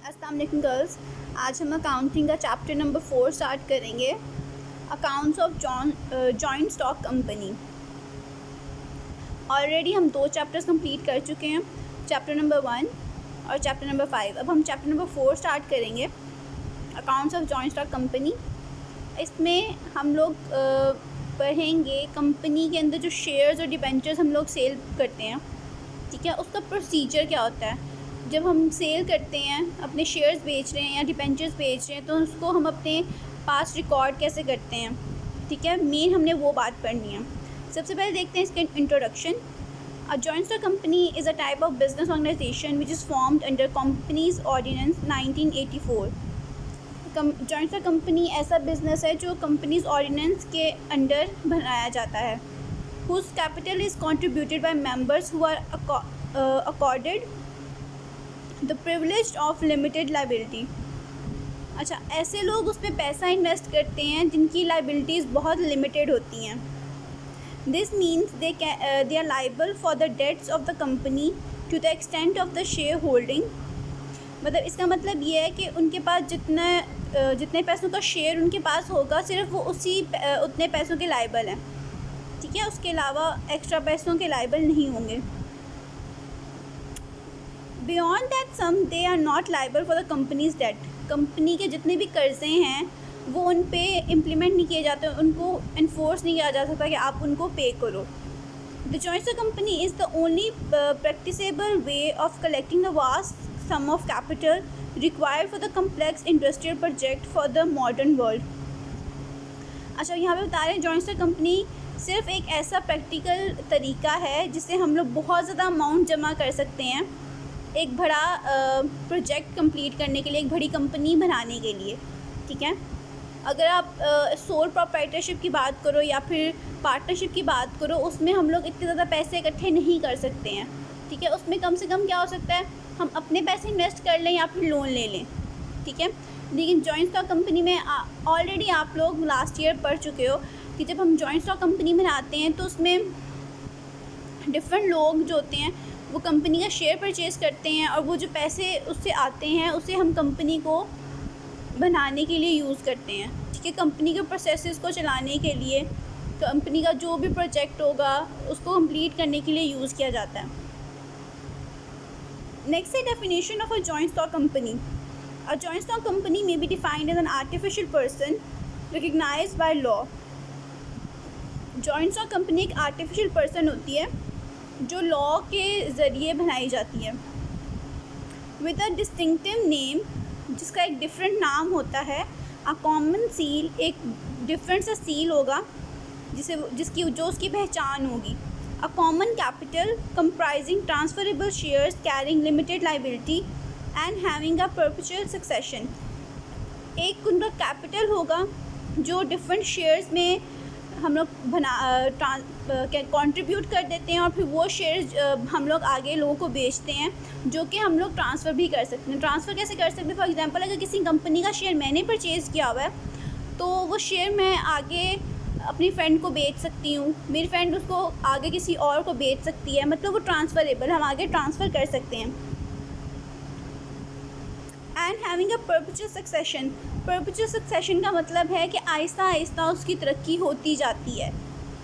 अस्सलाम वालेकुम गर्ल्स। आज हम अकाउंटिंग का चैप्टर नंबर 4 स्टार्ट करेंगे, accounts of joint stock company. Already हम 2 चैप्टर्स कंप्लीट कर चुके हैं, चैप्टर नंबर 1 और चैप्टर नंबर 5। अब हम चैप्टर नंबर 4 स्टार्ट करेंगे, accounts of joint stock company. इसमें हम लोग पढ़ेंगे कंपनी के अंदर जो शेयर्स और डिबेंचर्स हम लोग सेल करते हैं, ठीक है, उसका प्रोसीजर क्या होता है। जब हम सेल करते हैं, अपने शेयर्स बेच रहे हैं या डिबेंचर्स बेच रहे हैं, तो उसको हम अपने पास रिकॉर्ड कैसे करते हैं, ठीक है, मेन हमने वो बात पढ़नी है। सबसे पहले देखते हैं इसका introduction. A joint stock company is a type of business organisation which is formed under companies ordinance 1984। Joint stock company ऐसा बिजनेस है जो कंपनीज ऑर्डिनेंस के अंडर बनाया जाता है, whose capital is contributed by members who are accorded the privilege of limited liability। अच्छा, ऐसे लोग उस पर पैसा इन्वेस्ट करते हैं जिनकी लाइबिलिटीज़ बहुत लिमिटेड होती हैं। This means they are liable for the debts of the company to the extent of the share holding. मतलब इसका मतलब ये है कि उनके पास जितने पैसों का शेयर उनके पास होगा, सिर्फ वो उतने पैसों के लाइबल हैं, ठीक है, उसके अलावा एक्स्ट्रा पैसों के लाइबल नहीं होंगे। Beyond that sum they are not liable for the company's debt. Company के जितने भी कर्जे हैं वो उन पे इम्प्लीमेंट नहीं किए जाते, उनको इन्फोर्स नहीं किया जा सकता कि आप उनको पे करो। The joint stock company is the only practicable way of collecting the vast sum of capital required for the complex industrial project for the modern world. अच्छा, यहाँ पे बता रहे हैं जॉइंट स्टॉक कंपनी सिर्फ एक ऐसा प्रैक्टिकल तरीका है जिससे हम लोग बहुत ज़्यादा अमाउंट जमा कर सकते हैं एक बड़ा प्रोजेक्ट कंप्लीट करने के लिए, एक बड़ी कंपनी बनाने के लिए, ठीक है। अगर आप सोल प्रोप्राइटरशिप की बात करो या फिर पार्टनरशिप की बात करो, उसमें हम लोग इतने ज़्यादा पैसे इकट्ठे नहीं कर सकते हैं, ठीक है। उसमें कम से कम क्या हो सकता है, हम अपने पैसे इन्वेस्ट कर लें या फिर लोन ले लें, ठीक है। लेकिन जॉइंट स्टॉक कंपनी में ऑलरेडी आप लोग लास्ट ईयर पढ़ चुके हो कि जब हम जॉइंट स्टॉक कंपनी बनाते हैं तो उसमें डिफरेंट लोग जो होते हैं वो कंपनी का शेयर परचेज़ करते हैं, और वो जो पैसे उससे आते हैं उसे हम कंपनी को बनाने के लिए यूज़ करते हैं, ठीक है। कंपनी के प्रोसेसेस को चलाने के लिए, कंपनी का जो भी प्रोजेक्ट होगा उसको कंप्लीट करने के लिए यूज़ किया जाता है। नेक्स्ट है definition of a joint stock company. A joint stock company may be defined as an artificial person recognized by law। Joint stock company एक आर्टिफिशियल पर्सन होती है जो लॉ के ज़रिए बनाई जाती है, विद अ डिस्टिंक्टिव नेम, जिसका एक डिफरेंट नाम होता है। अ कॉमन सील, एक डिफरेंट सा सील होगा जो उसकी पहचान होगी। A common capital comprising transferable shares carrying limited liability and having a perpetual succession. एक उनका कैपिटल होगा जो डिफरेंट शेयर्स में हम लोग कंट्रीब्यूट कर देते हैं, और फिर वो शेयर्स हम लोग आगे लोगों को बेचते हैं, जो कि हम लोग ट्रांसफ़र भी कर सकते हैं। ट्रांसफ़र कैसे कर सकते हैं? फॉर एग्जांपल, अगर किसी कंपनी का शेयर मैंने परचेज़ किया हुआ है तो वो शेयर मैं आगे अपनी फ्रेंड को बेच सकती हूँ, मेरी फ्रेंड उसको आगे किसी और को बेच सकती है, मतलब वो ट्रांसफ़रेबल, हम आगे ट्रांसफ़र कर सकते हैं। And having a perpetual succession. Perpetual succession का मतलब है कि आहिस्ता आहिस्ता उसकी तरक्की होती जाती है,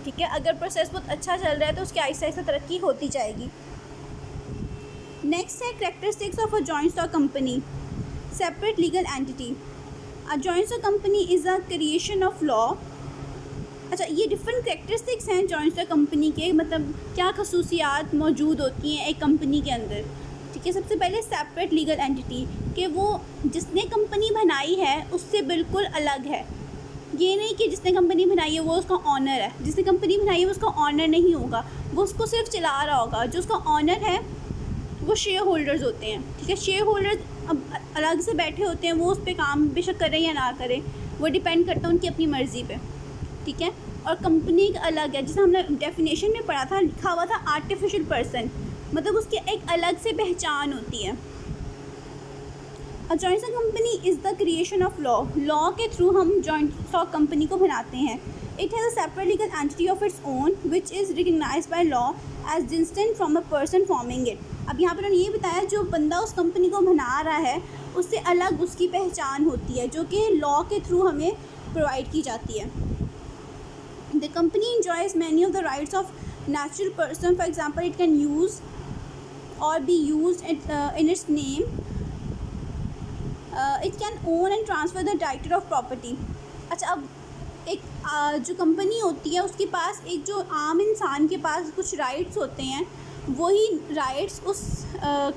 ठीक है। अगर प्रोसेस बहुत अच्छा चल रहा है तो उसकी आहिस्ता आहिस्ता तरक्की होती जाएगी। नेक्स्ट है characteristics of a joint stock company. Separate legal entity. A joint stock company is a creation of law. अच्छा, ये डिफरेंट कैरेक्टरिस्टिक्स हैं जॉइंट स्टॉक कंपनी के, मतलब क्या खसूसियात मौजूद होती हैं एक कंपनी के अंदर, ठीक है। सबसे पहले सेपरेट लीगल एंटिटी, कि वो जिसने कंपनी बनाई है उससे बिल्कुल अलग है। ये नहीं कि जिसने कंपनी बनाई है वो उसका ऑनर है, जिसने कंपनी बनाई है वो उसका ऑनर नहीं होगा, वो उसको सिर्फ चला रहा होगा। जो उसका ऑनर है वो शेयर होल्डर्स होते हैं, ठीक है। शेयर होल्डर्स अब अलग से बैठे होते हैं, वो उस पर काम बेशक करें या ना करें, वो डिपेंड करता है उनकी अपनी मर्ज़ी पे, ठीक है। और कंपनी एक अलग है, जिसे हमने डेफिनेशन में पढ़ा था, लिखा हुआ था आर्टिफिशियल पर्सन, मतलब उसकी एक अलग से पहचान होती है। A joint stock company is the creation of law. Law के थ्रू हम जॉइंट स्टॉक कंपनी को बनाते हैं। It has a separate legal entity of its own which is recognised by law as distinct from a person forming it. अब यहाँ पर उन्होंने ये बताया जो बंदा उस कंपनी को बना रहा है उससे अलग उसकी पहचान होती है, जो कि लॉ के थ्रू हमें प्रोवाइड की जाती है। The company enjoys many of the rights of natural person. For example, it can use or be used in its name. It can own and transfer the title of property. अच्छा, अब एक जो company होती है उसके पास, एक जो आम इंसान के पास कुछ राइट्स होते हैं, वही राइट्स उस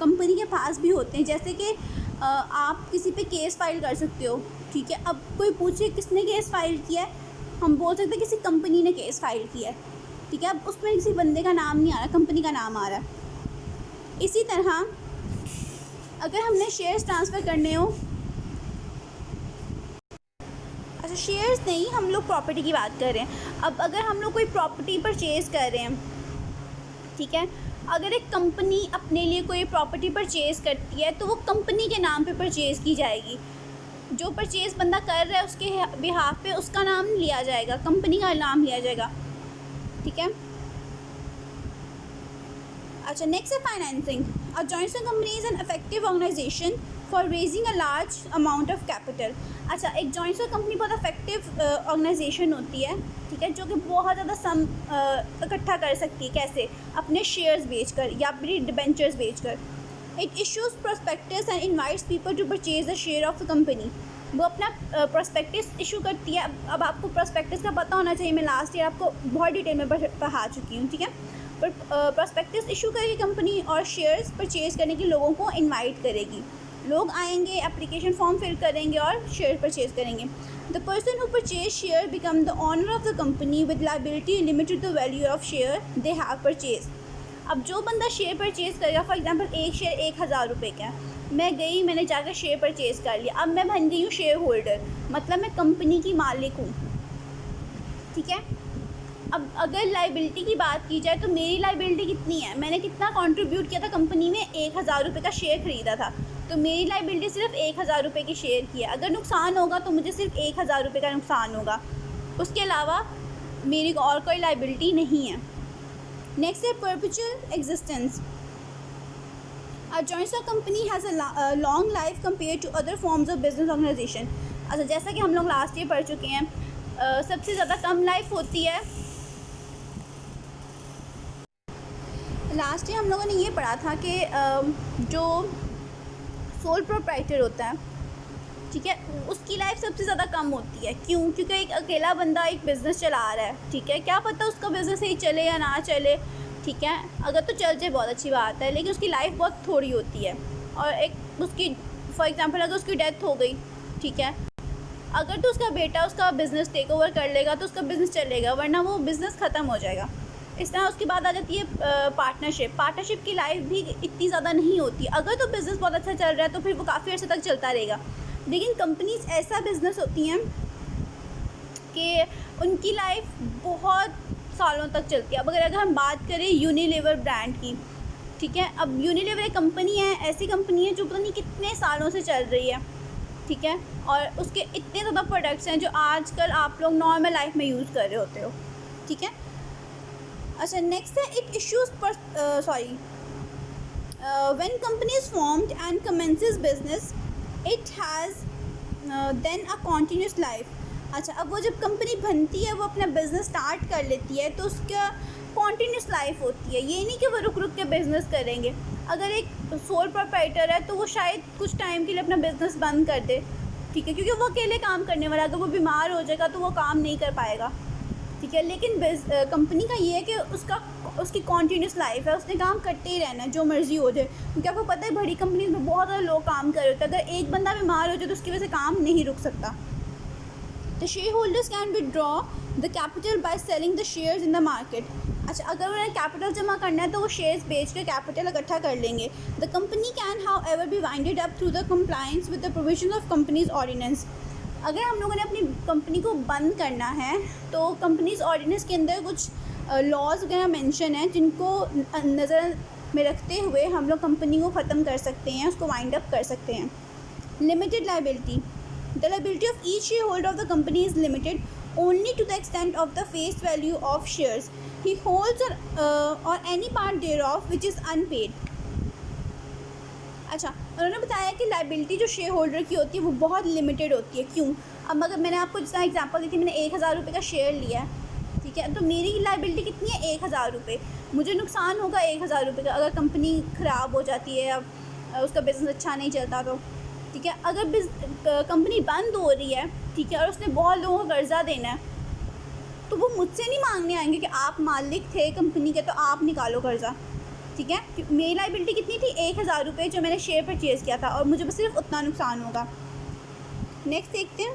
कंपनी के पास भी होते हैं। जैसे कि आप किसी पे केस फाइल कर सकते हो, ठीक है। अब कोई पूछे किसने केस फाइल किया है, हम बोल सकते हैं किसी कंपनी ने केस फाइल किया है, ठीक है। अब उसमें किसी बंदे का नाम नहीं आ रहा, कंपनी का नाम आ रहा है। इसी तरह अगर हमने शेयर्स ट्रांसफ़र करने हो, अच्छा शेयर्स नहीं, हम लोग प्रॉपर्टी की बात कर रहे हैं। अब अगर हम लोग कोई प्रॉपर्टी परचेज़ कर रहे हैं, ठीक है, अगर एक कंपनी अपने लिए कोई प्रॉपर्टी परचेज़ करती है तो वो कंपनी के नाम पे परचेज़ की जाएगी। जो परचेज़ बंदा कर रहा है उसके बिहाफ पे उसका नाम लिया जाएगा, कंपनी का नाम लिया जाएगा, ठीक है। अच्छा, नेक्स्ट है financing. A joint company is an effective organisation for raising a large amount of capital. अच्छा, एक जॉइंट कंपनी बहुत इफेक्टिव ऑर्गेनाइजेशन होती है, ठीक है, जो कि बहुत ज़्यादा सम इकट्ठा कर सकती है। कैसे? अपने शेयर्स बेचकर या अपनी डिबेंचर्स बेचकर। It issues prospectus and invites people to purchase the share of the company. वो अपना प्रोस्पेक्टस इशू करती है। अब आपको प्रोस्पेक्टस का पता होना चाहिए, मैं लास्ट ईयर आपको बहुत डिटेल में पढ़ा चुकी हूँ, ठीक है। पर प्रोस्पेक्टस इशू करके कंपनी और शेयर्स परचेज़ करने के लोगों को इनवाइट करेगी। लोग आएंगे, एप्लीकेशन फॉर्म फिल करेंगे और शेयर परचेज़ करेंगे। The person who purchase share become the owner of the company with liability limited the value of share they have purchase. अब जो बंदा शेयर परचेज़ करेगा, फॉर एग्जांपल एक शेयर 1000 रुपये का है, मैं गई, मैंने जाकर शेयर परचेज़ कर लिया, अब मैं बन गई हूँ शेयर होल्डर, मतलब मैं कंपनी की मालिक हूँ, ठीक है। अब अगर लाइबिलिटी की बात की जाए तो मेरी लाइबिलिटी कितनी है, मैंने कितना कंट्रीब्यूट किया था कंपनी में, 1000 रुपये का शेयर ख़रीदा था, तो मेरी लाइबिलिटी सिर्फ 1000 रुपये की शेयर की है। अगर नुकसान होगा तो मुझे सिर्फ 1000 रुपये का नुकसान होगा, उसके अलावा मेरी और कोई लाइबिलिटी नहीं है। नेक्स्ट है perpetual existence. A joint stock company has a long life compared to other forms of business organization. अच्छा, जैसा कि हम लोग लास्ट ईयर पढ़ चुके हैं, सबसे ज़्यादा कम लाइफ होती है। लास्ट ईयर हम लोगों ने ये पढ़ा था कि जो सोल प्रोप्राइटर होता है, ठीक है, उसकी लाइफ सबसे ज़्यादा कम होती है। क्यों? क्योंकि एक अकेला बंदा एक बिज़नेस चला रहा है, ठीक है, क्या पता उसका बिज़नेस सही चले या ना चले, ठीक है, अगर तो चल जाए बहुत अच्छी बात है, लेकिन उसकी लाइफ बहुत थोड़ी होती है। और एक उसकी फॉर एग्जांपल अगर उसकी डेथ हो गई, ठीक है, अगर तो उसका बेटा उसका बिज़नेस टेक ओवर कर लेगा तो उसका बिज़नेस चलेगा, वरना वो बिज़नेस ख़त्म हो जाएगा। इस तरह उसके बाद आ जाती है पार्टनरशिप की लाइफ भी इतनी ज़्यादा नहीं होती। अगर तो बिज़नेस बहुत अच्छा चल रहा है तो फिर वो काफ़ी अर्से तक चलता रहेगा, लेकिन कंपनीज ऐसा बिज़नेस होती हैं कि उनकी लाइफ बहुत सालों तक चलती है। अब अगर हम बात करें यूनिलीवर ब्रांड की, ठीक है, अब यूनिलीवर एक कंपनी है, ऐसी कंपनी है जो पता नहीं कितने सालों से चल रही है, ठीक है, और उसके इतने ज़्यादा प्रोडक्ट्स हैं जो आजकल आप लोग नॉर्मल लाइफ में यूज़ कर रहे होते हो, ठीक है। अच्छा, नेक्स्ट है it issues when company is formed and commences business it has then a continuous life. अच्छा, अब वो जब कंपनी बनती है, वो अपना बिज़नेस स्टार्ट कर लेती है तो उसका कॉन्टीन्यूस लाइफ होती है। ये नहीं कि वो रुक रुक के बिज़नेस करेंगे। अगर एक सोल प्रोप्राइटर है तो वो शायद कुछ टाइम के लिए अपना बिज़नेस बंद कर दे, ठीक है, क्योंकि वो अकेले काम करने वाला, अगर वो बीमार हो जाएगा तो वो काम नहीं कर पाएगा, ठीक है। लेकिन कंपनी का ये है कि उसकी कॉन्टीन्यूस लाइफ है, उसने काम करते ही रहना है, जो मर्ज़ी हो जाए, क्योंकि आपको पता है बड़ी कंपनीज में बहुत ज़्यादा लोग काम कर रहे होते हैं। अगर एक बंदा बीमार हो जाए तो उसकी वजह से काम नहीं रुक सकता। The shareholders can withdraw the capital by selling the shares in the market. अच्छा, अगर उन्हें कैपिटल जमा करना है तो वो शेयर्स बेच कर कैपिटल इकट्ठा कर लेंगे। The company can however be winded up through the compliance with the provisions of company's ordinance. अगर हम लोगों ने अपनी कंपनी को बंद करना है तो कंपनीज ऑर्डिनेंस के अंदर कुछ लॉज वगैरह मेंशन है, जिनको नज़र में रखते हुए हम लोग कंपनी को ख़त्म कर सकते हैं, उसको वाइंड अप कर सकते हैं। Limited liability. The liability of each shareholder of the company is limited only to the extent of the face value of shares he holds or any part thereof which is unpaid. अच्छा, उन्होंने बताया कि liability जो share holder की होती है वो बहुत लिमिटेड होती है। क्यों? अब अगर मैंने आपको जिस तरह एग्जांपल दी थी, मैंने 1000 रुपये का शेयर लिया है, ठीक है, तो मेरी लाइबिलिटी कितनी है? 1000 रुपये। मुझे नुकसान होगा 1000 रुपये का अगर कंपनी ख़राब हो जाती है या उसका बिज़नेस अच्छा नहीं चलता तो, ठीक है। अगर कंपनी बंद हो रही है, ठीक है, और उसने बहुत लोगों को कर्ज़ा देना है, तो वो मुझसे नहीं मांगने आएंगे कि आप मालिक थे कंपनी के तो आप निकालो कर्ज़ा, ठीक है। मेरी लाइबिलिटी कितनी थी? 1000 रुपये जो मैंने शेयर परचेज़ किया था, और मुझे बस सिर्फ उतना नुकसान होगा। नेक्स्ट देखते हैं,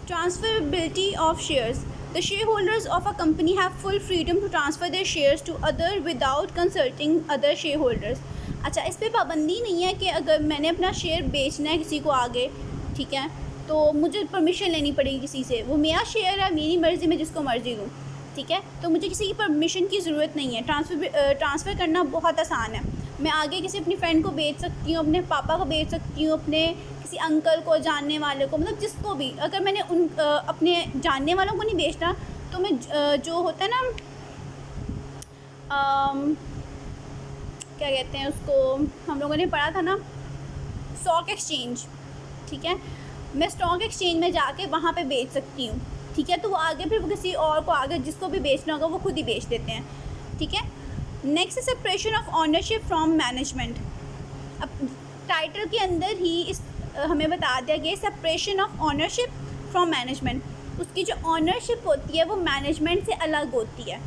transferability of shares. The share holders of a company have full freedom to transfer their shares to other without consulting other share holders. अच्छा, इस पर पाबंदी नहीं है कि अगर मैंने अपना शेयर बेचना है किसी को आगे, ठीक है, तो मुझे परमिशन लेनी पड़ेगी किसी से। वो मेरा शेयर है, मेरी मर्ज़ी, मैं जिसको मर्ज़ी दूँ, ठीक है, तो मुझे किसी की परमिशन की ज़रूरत नहीं है। ट्रांसफ़र करना बहुत आसान है। मैं आगे किसी अपनी फ्रेंड को बेच सकती हूँ, अपने पापा को बेच सकती हूँ, अपने किसी अंकल को, जानने वाले को, मतलब जिसको भी। अगर मैंने अपने जानने वालों को नहीं बेचना, तो मैं जो होता है ना, क्या कहते हैं उसको, हम लोगों ने पढ़ा था ना, स्टॉक एक्सचेंज, ठीक है, मैं स्टॉक एक्सचेंज में जाके वहाँ पे बेच सकती हूँ, ठीक है। तो वो आगे फिर वो किसी और को आगे जिसको भी बेचना होगा वो खुद ही बेच देते हैं, ठीक है। Next separation of ownership from management. अब टाइटल के अंदर ही इस हमें बता दिया गया separation of ownership from management. उसकी जो ऑनरशिप होती है वो मैनेजमेंट से अलग होती है।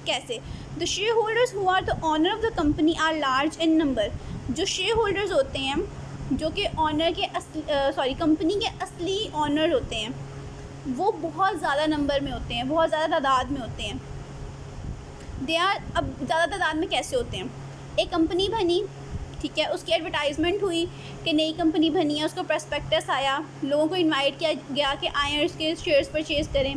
कैसे? The share holders who are the owner of the company are large in number. जो शेयर होल्डर्स होते हैं, जो कि ऑनर के कंपनी के असली ऑनर होते हैं, वो बहुत ज़्यादा नंबर में होते हैं, बहुत ज़्यादा तादाद में होते हैं। दे आर, अब ज़्यादा तादाद में कैसे होते हैं? एक कंपनी बनी, ठीक है, उसकी एडवर्टाइजमेंट हुई कि नई कंपनी बनी है, उसका प्रॉस्पेक्टस आया, लोगों को इनवाइट किया गया कि आएँ और उसके शेयर्स परचेज़ करें।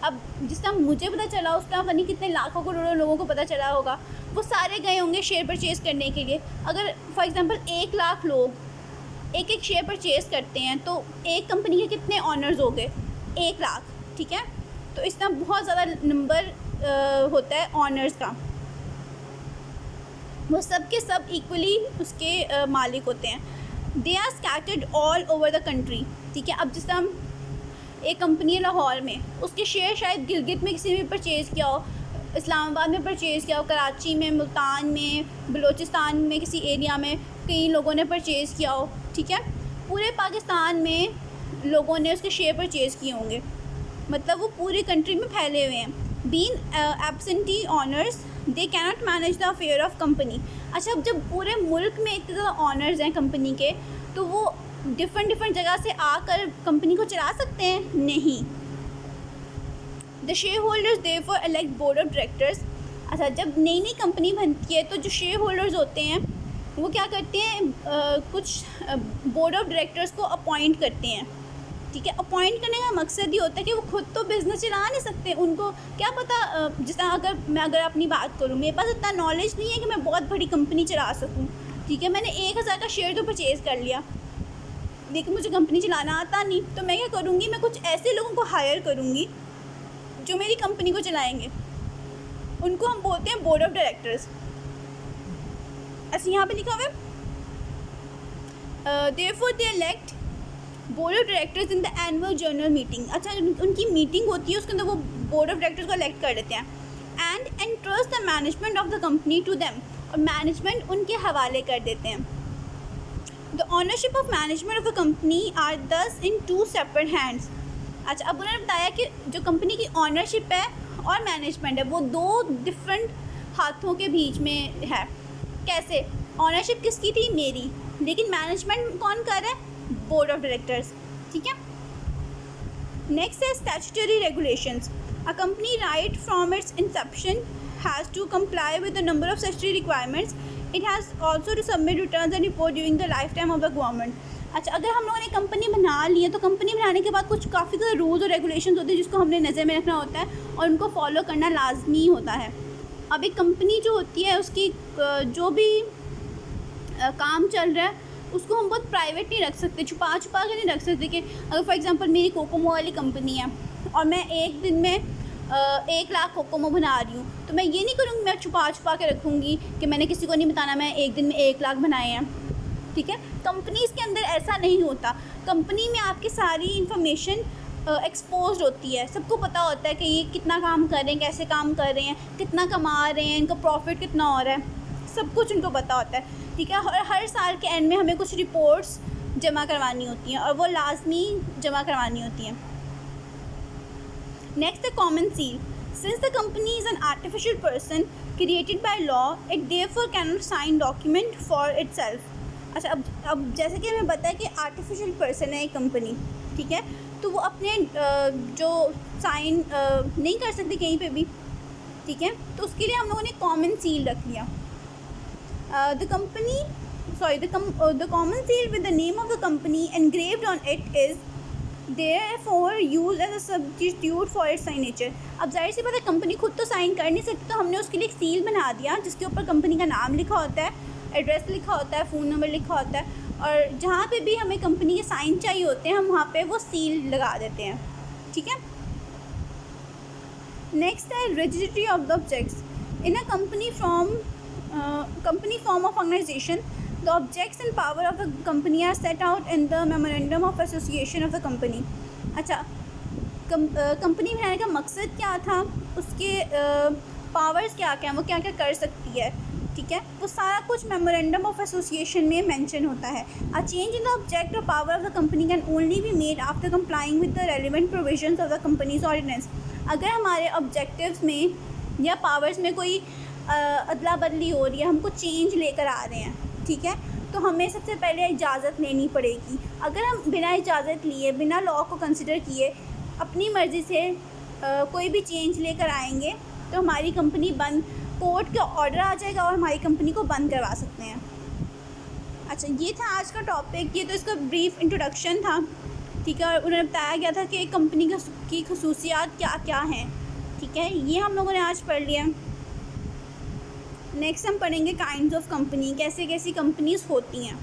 अब जिस तरह मुझे पता चला, उस तरह नहीं कितने लाखों करोड़ों लोगों को पता चला होगा, वो सारे गए होंगे शेयर परचेज़ करने के लिए। अगर फॉर एग्ज़ाम्पल 1 लाख लोग एक एक शेयर परचेज़ करते हैं, तो एक कंपनी के कितने ऑनर्स हो गए? 1 लाख, ठीक है। तो इस तरह बहुत ज़्यादा नंबर होता है ऑनर्स का, वो सब के सब इक्वली उसके मालिक होते हैं। They are scattered all over the country, ठीक है। अब जिस तरह एक कंपनी है लाहौर में, उसके शेयर शायद गिलगित में किसी ने परचेज़ किया हो, इस्लामाबाद में परचेज़ किया हो, कराची में, मुल्तान में, बलूचिस्तान में किसी एरिया में कई लोगों ने परचेज़ किया हो, ठीक है। पूरे पाकिस्तान में लोगों ने उसके शेयर परचेज़ किए होंगे, मतलब वो पूरी कंट्री में फैले हुए हैं। Being absentee honours they cannot manage the affair of company. अच्छा, अब जब पूरे मुल्क में इतने ज़्यादा ऑनर्स हैं कंपनी के, तो वो डिफरेंट जगह से आकर कंपनी को चला सकते हैं? नहीं। The share holders therefore elect board of directors. अच्छा, जब नई नई कंपनी बनती है तो जो शेयर होल्डर्स होते हैं वो क्या करते हैं, कुछ बोर्ड ऑफ डायरेक्टर्स को अपॉइंट करते हैं, ठीक है। अपॉइंट करने का मकसद ये होता है कि वो खुद तो बिज़नेस चला नहीं सकते, उनको क्या पता, जिस तरह अगर अपनी बात करूँ, मेरे पास इतना नॉलेज नहीं है कि मैं बहुत बड़ी कंपनी चला सकूँ, ठीक है। मैंने 1000 का शेयर तो परचेज़ कर लिया, लेकिन मुझे कंपनी चलाना आता नहीं, तो मैं क्या करूँगी, मैं कुछ ऐसे लोगों को हायर करूँगी जो मेरी कंपनी को चलाएँगे। उनको हम बोलते हैं बोर्ड ऑफ डायरेक्टर्स। ऐसे यहाँ पे लिखा हुआ है, therefore they elect board of directors in the annual general meeting. अच्छा, उनकी मीटिंग होती है, उसके अंदर वो बोर्ड ऑफ डायरेक्टर्स को इलेक्ट कर देते हैं। And entrust the management of the company to them, और मैनेजमेंट उनके हवाले कर देते हैं। The ownership of management of the company are thus in 2 separate hands. अच्छा, अब उन्होंने बताया कि जो कंपनी की ऑनरशिप है और मैनेजमेंट है वो 2 डिफरेंट हाथों के बीच में है। कैसे? ऑनरशिप किसकी थी? मेरी, लेकिन मैनेजमेंट कौन कर रहा है? बोर्ड ऑफ डायरेक्टर्स, ठीक है। नेक्स्ट है statutory regulations. A company right from its inception has to comply with the number of statutory requirements. It has also to submit returns and report during the life time of the government. अच्छा, अगर हम लोगों ने company बना ली है तो company बनाने के बाद कुछ काफ़ी ज़्यादा रूल्स और रेगुलेशंस होते हैं जिसको हमने नज़र में रखना होता है और उनको फॉलो करना लाजमी होता है। अब एक कंपनी जो होती है उसकी जो भी काम चल रहा है उसको हम बहुत प्राइवेट नहीं रख सकते, छुपा के नहीं रख सकते। कि अगर फॉर एग्जांपल मेरी कोकोमो वाली कंपनी है और मैं एक दिन में 1 लाख कोकोमो बना रही हूँ, तो मैं ये नहीं करूँगी मैं छुपा के रखूँगी कि मैंने किसी को नहीं बताना मैं एक दिन में 1 लाख बनाए हैं। ठीक है। कंपनीज़ के अंदर ऐसा नहीं होता। कंपनी में आपकी सारी इन्फॉर्मेशन एक्सपोज्ड होती है, सबको पता होता है कि ये कितना काम कर रहे हैं, कैसे काम कर रहे हैं, कितना कमा रहे हैं, इनका प्रॉफिट कितना हो रहा है, सब कुछ उनको पता होता है, ठीक है। और हर साल के एंड में हमें कुछ रिपोर्ट्स जमा करवानी होती हैं और वो लाजमी जमा करवानी होती हैं। Next, the common seal. Since the company is an artificial person created by law, it therefore can not sign document for itself. अच्छा, अब जैसे कि हमें पता है कि आर्टिफिशियल पर्सन है एक कंपनी, ठीक है, तो वो अपने जो साइन नहीं कर सकती कहीं पे भी, ठीक है। तो उसके लिए हम लोगों ने कॉमन सील रख लिया। The common seal with the name of the company engraved on it is therefore used as a substitute for its signature। अब जाहिर सी बात है, कंपनी खुद तो साइन कर नहीं सकती, तो हमने उसके लिए एक सील बना दिया जिसके ऊपर कंपनी का नाम लिखा होता है, एड्रेस लिखा होता है, फ़ोन नंबर लिखा होता है, और जहाँ पे भी हमें कंपनी के साइन चाहिए होते हैं हम वहाँ पे वो सील लगा देते हैं, ठीक है। नेक्स्ट है rigidity of the objects in a company form of organisation. The objects and power of the company are set out in the memorandum of association of the company। अच्छा, कंपनी बनाने का मकसद क्या था, उसके पावर्स क्या क्या हैं, वो क्या क्या कर सकती है, ठीक है, वो सारा कुछ मेमोरेंडम ऑफ एसोसिएशन में मेंशन होता है। A change in the object और power of the company can only be made after complying with the relevant provisions of the companies ordinance. अगर हमारे ऑब्जेक्टिव्स में या पावर्स में कोई अदला बदली हो रही है, हमको चेंज लेकर आ रहे हैं, ठीक है, तो हमें सबसे पहले इजाज़त लेनी पड़ेगी। अगर हम बिना इजाज़त लिए, बिना लॉ को कंसिडर किए अपनी मर्ज़ी से कोई भी चेंज लेकर आएंगे तो हमारी कंपनी बंद, कोर्ट का ऑर्डर आ जाएगा और हमारी कंपनी को बंद करवा सकते हैं। अच्छा, ये था आज का टॉपिक, ये तो इसका ब्रीफ इंट्रोडक्शन था, ठीक है, और उन्होंने बताया गया था कि कंपनी की खसूसियात क्या क्या हैं, ठीक है, ये हम लोगों ने आज पढ़ लिया। नेक्स्ट हम पढ़ेंगे काइंड्स ऑफ कंपनी, कैसे कैसी कंपनीज़ होती हैं।